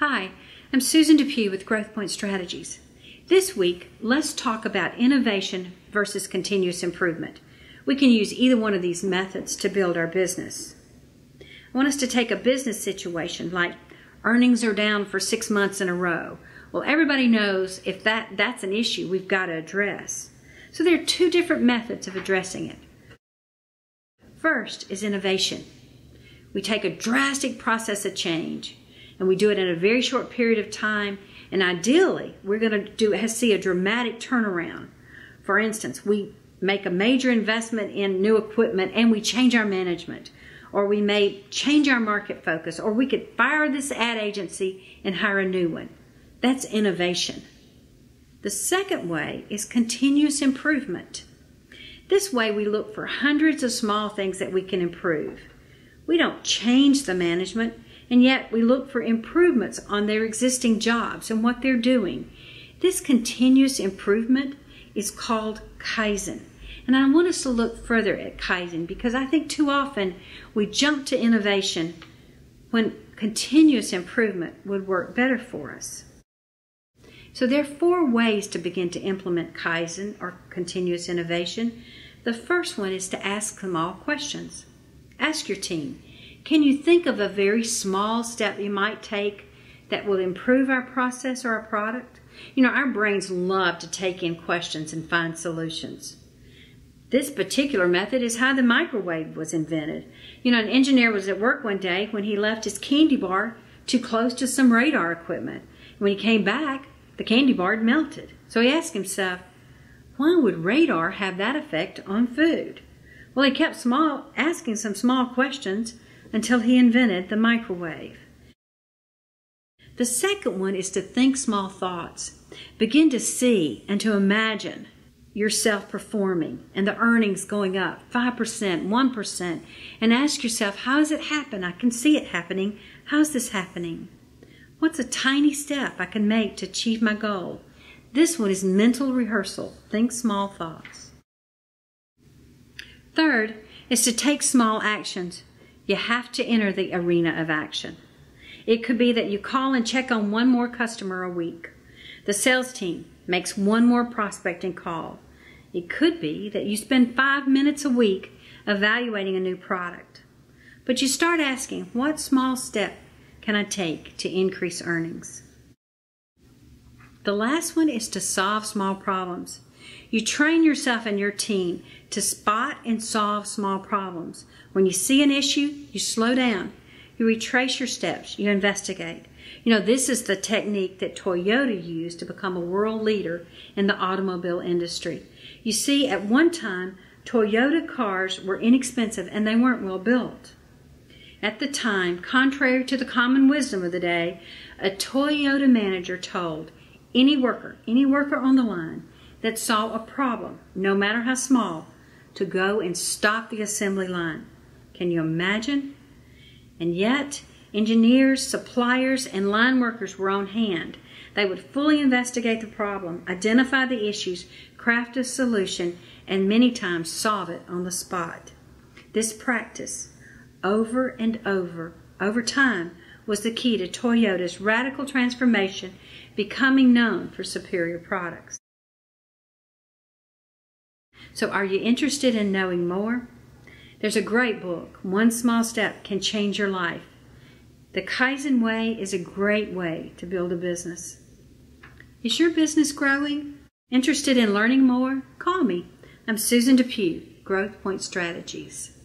Hi, I'm Susan DePue with GrowthPointe Strategies. This week, let's talk about innovation versus continuous improvement. We can use either one of these methods to build our business. I want us to take a business situation like earnings are down for 6 months in a row. Well, everybody knows if that's an issue we've got to address. So there are two different methods of addressing it. First is innovation. We take a drastic process of change and we do it in a very short period of time, and ideally we're going to see a dramatic turnaround. For instance, we make a major investment in new equipment and we change our management, or we may change our market focus, or we could fire this ad agency and hire a new one. That's innovation. The second way is continuous improvement. This way we look for hundreds of small things that we can improve. We don't change the management, and yet we look for improvements on their existing jobs and what they're doing. This continuous improvement is called Kaizen. And I want us to look further at Kaizen because I think too often we jump to innovation when continuous improvement would work better for us. So there are 4 ways to begin to implement Kaizen or continuous innovation. The first one is to ask them all questions. Ask your team, can you think of a very small step you might take that will improve our process or our product? You know, our brains love to take in questions and find solutions. This particular method is how the microwave was invented. You know, an engineer was at work one day when he left his candy bar too close to some radar equipment. When he came back, the candy bar had melted. So he asked himself, why would radar have that effect on food? Well, he kept asking some small questions until he invented the microwave. The second one is to think small thoughts. Begin to see and to imagine yourself performing and the earnings going up 5%, 1%, and ask yourself, how does it happen? I can see it happening. How's this happening? What's a tiny step I can make to achieve my goal? This one is mental rehearsal. Think small thoughts. Third is to take small actions. You have to enter the arena of action. It could be that you call and check on one more customer a week. The sales team makes one more prospecting call. It could be that you spend 5 minutes a week evaluating a new product. But you start asking, what small step can I take to increase earnings? The last one is to solve small problems. You train yourself and your team to spot and solve small problems. When you see an issue, you slow down. You retrace your steps. You investigate. You know, this is the technique that Toyota used to become a world leader in the automobile industry. You see, at one time, Toyota cars were inexpensive and they weren't well built. At the time, contrary to the common wisdom of the day, a Toyota manager told any worker on the line that saw a problem, no matter how small, to go and stop the assembly line. Can you imagine? And yet, engineers, suppliers, and line workers were on hand. They would fully investigate the problem, identify the issues, craft a solution, and many times solve it on the spot. This practice, over and over time, was the key to Toyota's radical transformation, becoming known for superior products. So are you interested in knowing more? There's a great book, One Small Step Can Change Your Life. The Kaizen way is a great way to build a business. Is your business growing? Interested in learning more? Call me. I'm Susan DePue, GrowthPointe Strategies.